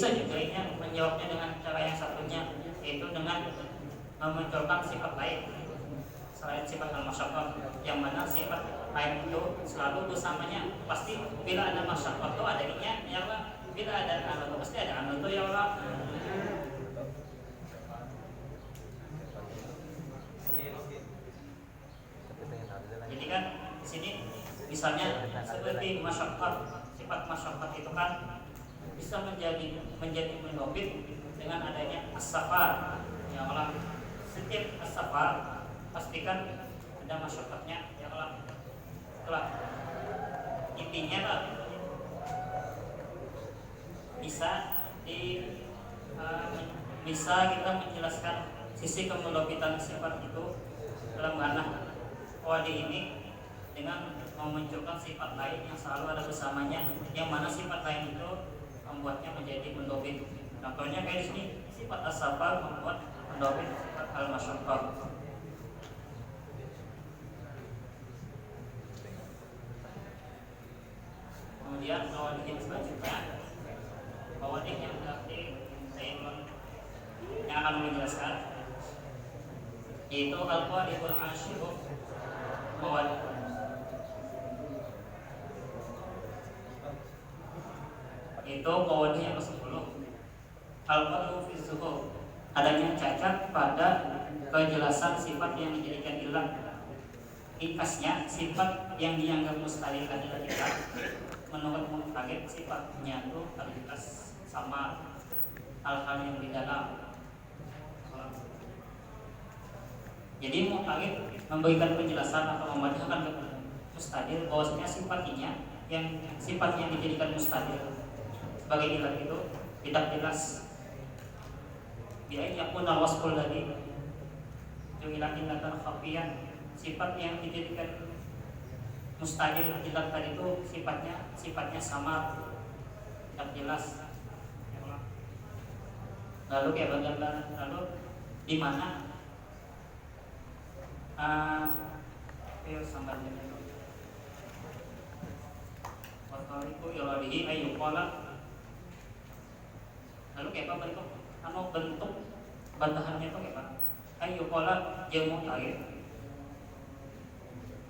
bisa juga ini menjawabnya dengan cara yang satunya, yaitu dengan memunculkan sifat lain selain sifat al-masyaqqah, yang mana sifat lain itu selalu bersamanya. Pasti bila ada masyaqqah itu ada inya ya Allah, bila ada anu pasti ada anu itu ya Allah. Jadi kan di sini misalnya seperti masyaqqah, sifat masyaqqah itu kan bisa menjadi mendobit dengan adanya as-safar. Ya Allah, setiap as-safar pastikan ada masyaqqahnya ya Allah. Itulah intinya lah, bisa kita menjelaskan sisi kemudabitan sifat itu dalam ranah wadi ini dengan memunculkan sifat lain yang selalu ada bersamanya, yang mana sifat lain itu membuatnya menjadi mendobit. Contohnya kayak di sini sifat as-safar membuat mendobit sifat al-masyaqqah. Kemudian qawaid selanjutnya, qawaid yang berarti yang akan menjelaskan yaitu al-qawaidul ashiru, qawaid itu qawaid yang ke-10, al-qadru fi zuhur, adanya cacat pada kejelasan sifat yang dijadikan ilah. Ikasnya sifat yang dianggap mustahil adalah ilah. Menurut mutakhir sifatnya itu terjelas sama hal-hal yang di dalam. Jadi mutakhir memberikan penjelasan atau membacakan mustahil bahwasanya sifat yang dijadikan mustahil sebagai ilah itu tidak jelas. Biar yakun al-wasful tadi jumilah illatan khafiyan, sifat yang dijadikan mustahil ilah tadi itu sifatnya samar, tidak jelas. Lalu kayak bagaimana? Lalu di mana sambalnya itu waktu iladihi ayyuqala. Lalu kayak apa bentuk bentuk bantahannya itu kayak apa? Ayyuqala jamu ta'ir.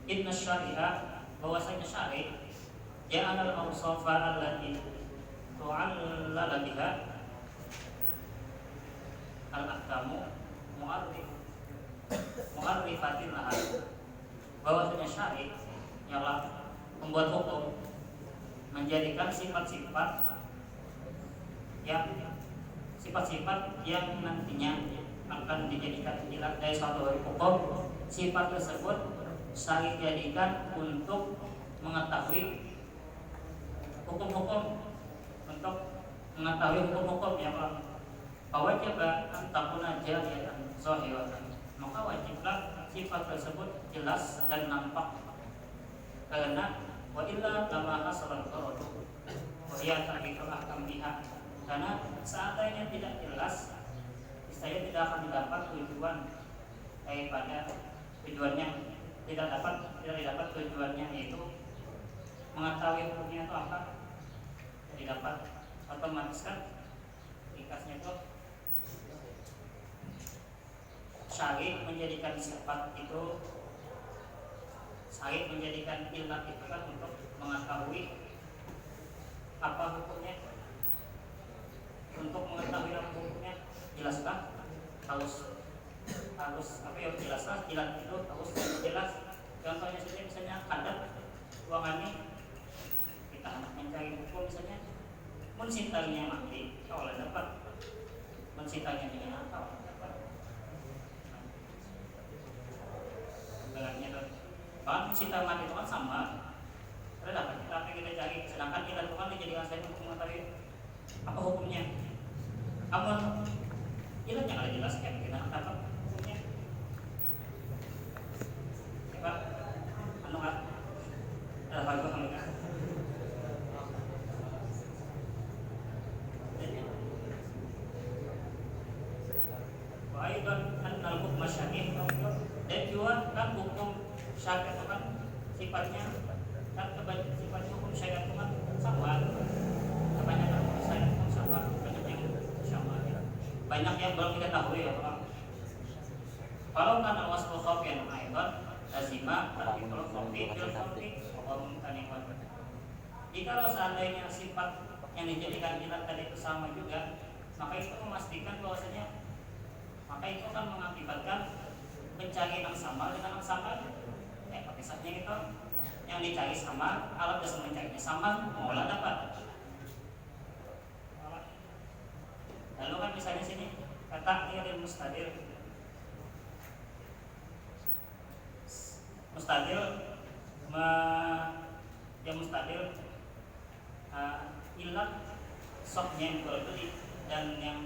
Inna syari'ah, bahwasanya syari' ja'ala al-awsafa allati tu'allala biha al-ahkamu mu'arrifatin laha. Bahwasanya syari' ialah membuat hukum, menjadikan sifat-sifat yang nantinya akan dijadikan ilah dari suatu hukum. Sifat tersebut syari' jadikan untuk mengetahui hukum-hukum, yang wajib antakuna jariyatan zahiratan, maka wajiblah sifat tersebut jelas dan nampak, karena wa illa lama hasalan qaradu wa hiya ta'biqul ahkam biha, karena seandainya tidak jelas saya tidak akan didapat tujuan daripada tujuannya, tidak didapat tujuannya, yaitu mengetahui hukumnya itu apa, jadi dapat otomatis kan ikasnya itu syari' menjadikan sifat itu, syari' menjadikan ilah itu kan untuk mengetahui apa hukumnya. Untuk mengetahui apa hukumnya, jelaskan harus apa yang jelaskan ilah itu harus jelas. Contohnya saja misalnya adat ruangan ini kita mencari hukum, misalnya mensintainya mati kalau dapat, mensintainya dengan apa dapat dengannya kan. Bahkan cinta mati itu kan sama, ada dapat apa yang kita cari, sedangkan kita itu kan dijadikan saya untuk mengetahui apa hukumnya. Amun ilahnya kalau jelaskan kita dapat hukumnya. Coba ada lagu hamilkan. Wa'aidan annal hukma syar'i, dan juga kan hukum syariat itu kan sifatnya hukum syariat itu kan sama, kebanyakan hukum syariat itu sama, banyak banyak yang belum diketahui ya Pak. Kalau kan al-wasfu khafiyan aidan lazima al-fi'lu khafi bil khafi wa mumtani'un. Jika seandainya sifat yang dijadikan ilat tadi itu sama juga, maka itu memastikan bahwasanya maka itu akan mengakibatkan mencari yang sama dengan yang sama. Kisahnya gitu, yang dicari sama, alat dasar mencarinya sama, mengolah dapat. Lalu kan misalnya sini kata ilil mustadir. Mustadir yang mustadir ilat soknya yang beli dan yang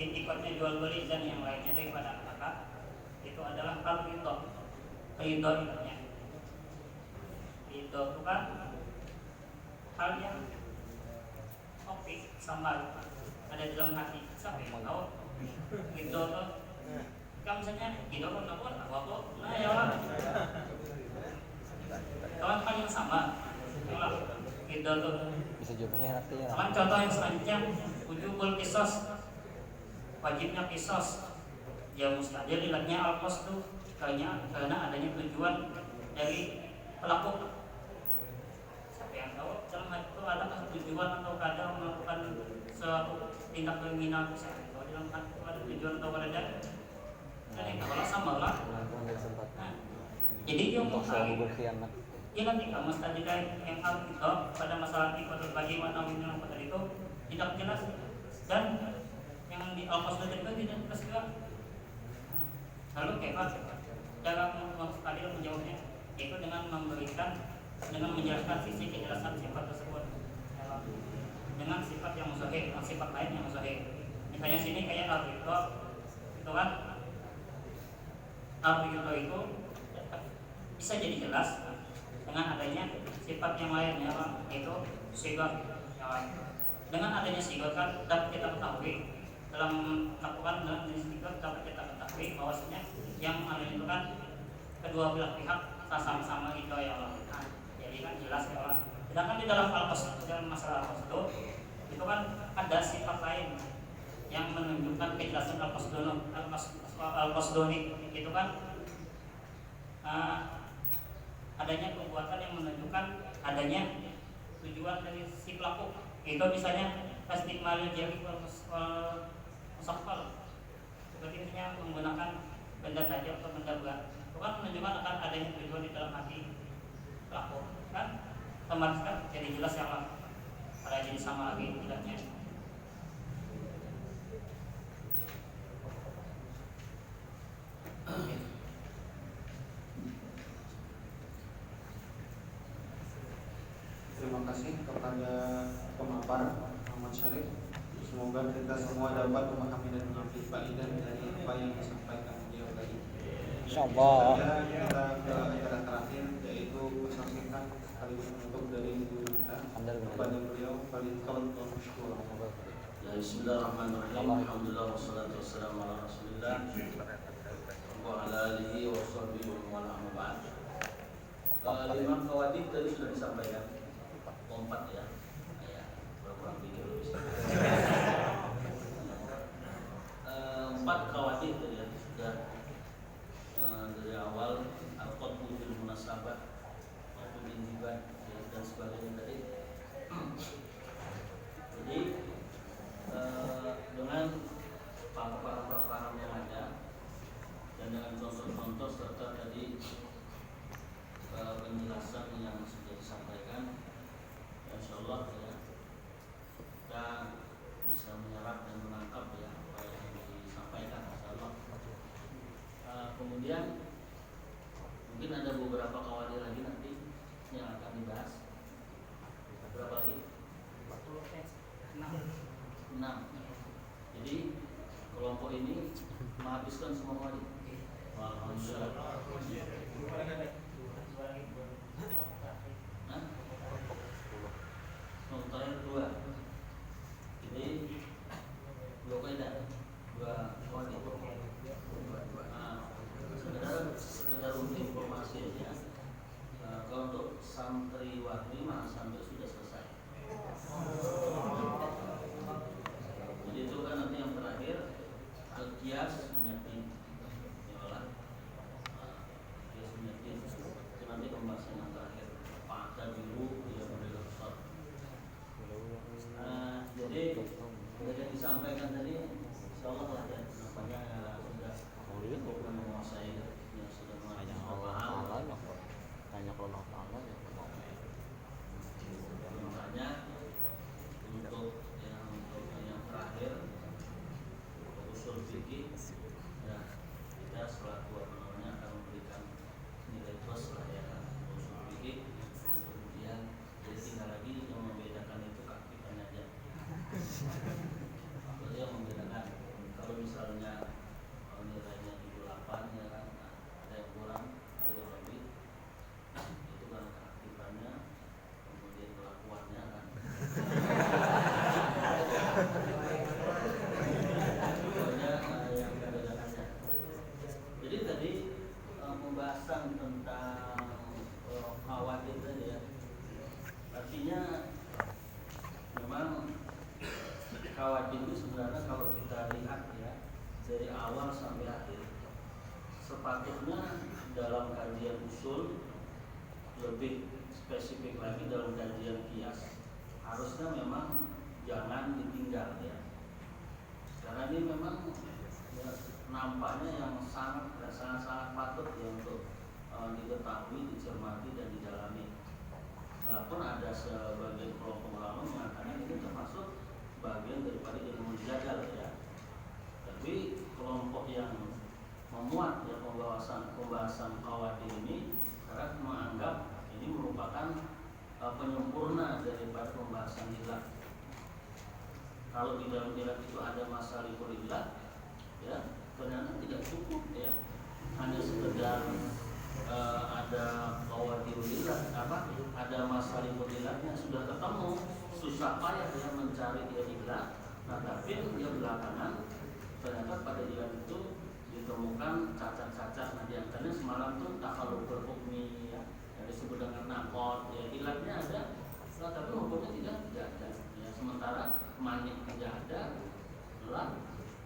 ikutnya jual beli dan yang lainnya daripada kata itu adalah ridho ilatnya. Ridho itu kan hal yang topik sama ada dalam hati. Siapa yang tahu ridho itu kan misalnya ridho kan apa nah ya lah kawan hal yang sama itulah ridho itu bisa jawabnya nanti ya. Contoh yang selanjutnya wujubul qisas, wajibnya qisas. Ya mustahil ilatnya al-qasdu karena adanya tujuan dari pelaku. Siapa yang tahu dalam hati itu adakah tujuan atau kadang melakukan suatu tindak kriminal misalnya. Kalau dalam hati itu ada tujuan atau kada ada kalau sama lah. Nah, jadi yang berkhianat. Ya nanti kamu tadi yang itu pada masalah itu bagaimana minum pada itu tidak jelas dan yang di al-qasdu itu tidak jelas juga. Lalu kayak dalam tadi menjawabnya itu dengan memberikan dengan menjelaskan sisi kejelasan sifat tersebut dengan sifat yang mustahil, dengan sifat lain yang mustahil. Misalnya sini kayak al-ridho itu kan al-ridho itu bisa jadi jelas dengan adanya sifat yang lain ya Pak, yaitu sigat yang lain. Dengan adanya sigat kan dapat kita ketahui dalam melakukan dalam jenis sigat dapat kita ketahui bahwasanya yang ada itu kan kedua belah pihak sama-sama itu ya Allah. Nah, jadi kan jelas ya Allah. Sedangkan di dalam al-qasd dalam masalah al-qasd itu kan ada sifat lain yang menunjukkan kejelasan al-qasdoni itu kan adanya perbuatan yang menunjukkan adanya tujuan dari si pelaku. Itu misalnya tasdikmalil jari wal musaffal. Seperti misalnya menggunakan benda tajam atau benda berat. Itu kan menunjukkan akan adanya tujuan di dalam hati pelaku. Kan otomatis kan jadi jelas ya Allah. Ada jadi sama lagi tidaknya. Terima kasih kepada pemaparan Muhammad Syarif. Semoga kita semua dapat memahami dan mengambil faedah dari apa yang disampaikan beliau tadi. Insyaallah. Kita ke acara terakhir yaitu pesan singkat sekaligus penutup dari guru kita kepada beliau Fadilul Mashkur. Ya, bismillahirrahmanirrahim. Alhamdulillah wassalatu wassalamu ala Rasulillah wa ala alihi wa sahbihi wa man wala. 5 khawatir tadi sudah disampaikan. 4 ya. Ya, kurang pikir lebih. 4 khawatir tadi ya sudah dari awal al-qadbu fil munasabah maupun injiban dan sebagainya tadi. Jadi dengan paham-paham yang ada dan dengan contoh-contoh serta tadi penjelasan yang sudah disampaikan, insyaallah ya, kita bisa menyerap dan menangkap ya apa yang disampaikan, insyaallah. Kemudian mungkin ada beberapa khawatir lagi nanti yang akan dibahas. Berapa lagi? 6. Jadi kelompok ini menghabiskan semua khawatir. Alhamdulillah. Contohnya 2. Jadi 2 kaidah, 2 khawatir. Sekedar untuk informasi aja. Kalau untuk santriwati mah sampai sudah selesai. Jadi itu kan nanti yang terakhir kias menyatin ya kias menyatin itu nanti pembahasan yang terakhir fakta biru ya model besar. Jadi yang disampaikan tadi insyaallah lah ya nampaknya sudah cukup menguasai yang sudah paham. Tanya kalau Allah Ta'ala ya. Makanya untuk yang terakhir usul fikih ya kita selaku akan memberikan nilai plus lah ya usul fikih, kemudian jadi tinggal lagi yang membedakan itu keaktifan aja. Jadi yang membedakan kalau misalnya nilainya di 8 ya kan ada yang kurang ada yang lebih itu kan keaktifannya kemudian kelakuannya kan. Jadi tadi pembahasan tentang khawatir tadi ya, artinya memang khawatir itu sebenarnya kalau kita lihat ya dari awal sampai akhir sepatutnya dalam kajian usul lebih spesifik lagi dalam kajian kias harusnya memang jangan ditinggal ya, karena ini memang ya, nampaknya yang sangat patut ya untuk diketahui, dicermati dan didalami. Walaupun ada sebagian kelompok ulama mengatakan ini termasuk bagian daripada ilmu jadal ya, tapi kelompok yang memuat ya pembahasan khawatir ini karena menganggap ini merupakan penyempurna daripada pembahasan ilah. Kalau di dalam ilah itu ada masalihul ilah ya, ternyata tidak cukup ya hanya sekedar ada khawatirul ilah ada masalihul ilahnya sudah ketemu, susah payah dia mencari dia ilah. Nah tapi dia belakangan ternyata pada ilah itu ditemukan cacat-cacat. Nah diantaranya semalam tuh takhaluful hukmi ya, yang disebut dengan nakot ya, ilahnya ada nah, tapi hukumnya tidak ada ya, sementara manik tidak ada lah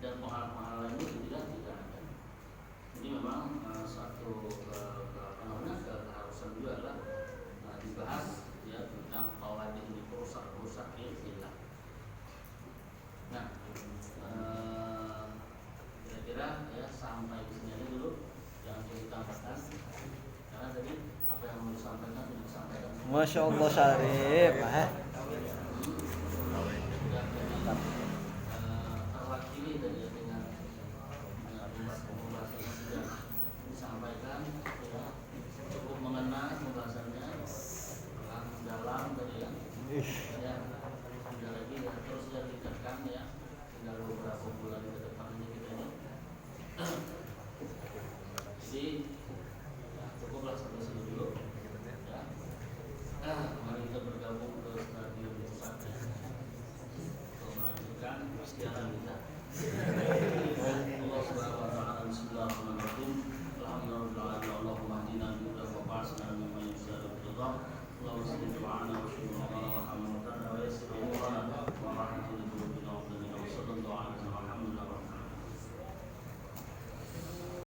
dan penghalang lainnya tidak ada. Jadi memang satu keharusan juga adalah dibahas ya tentang khawatir ini perusak ilah. Nah kira-kira ya sampai di sini aja dulu yang kita tambahkan, karena tadi apa yang mau disampaikan sudah disampaikan. Masya Allah Syarif.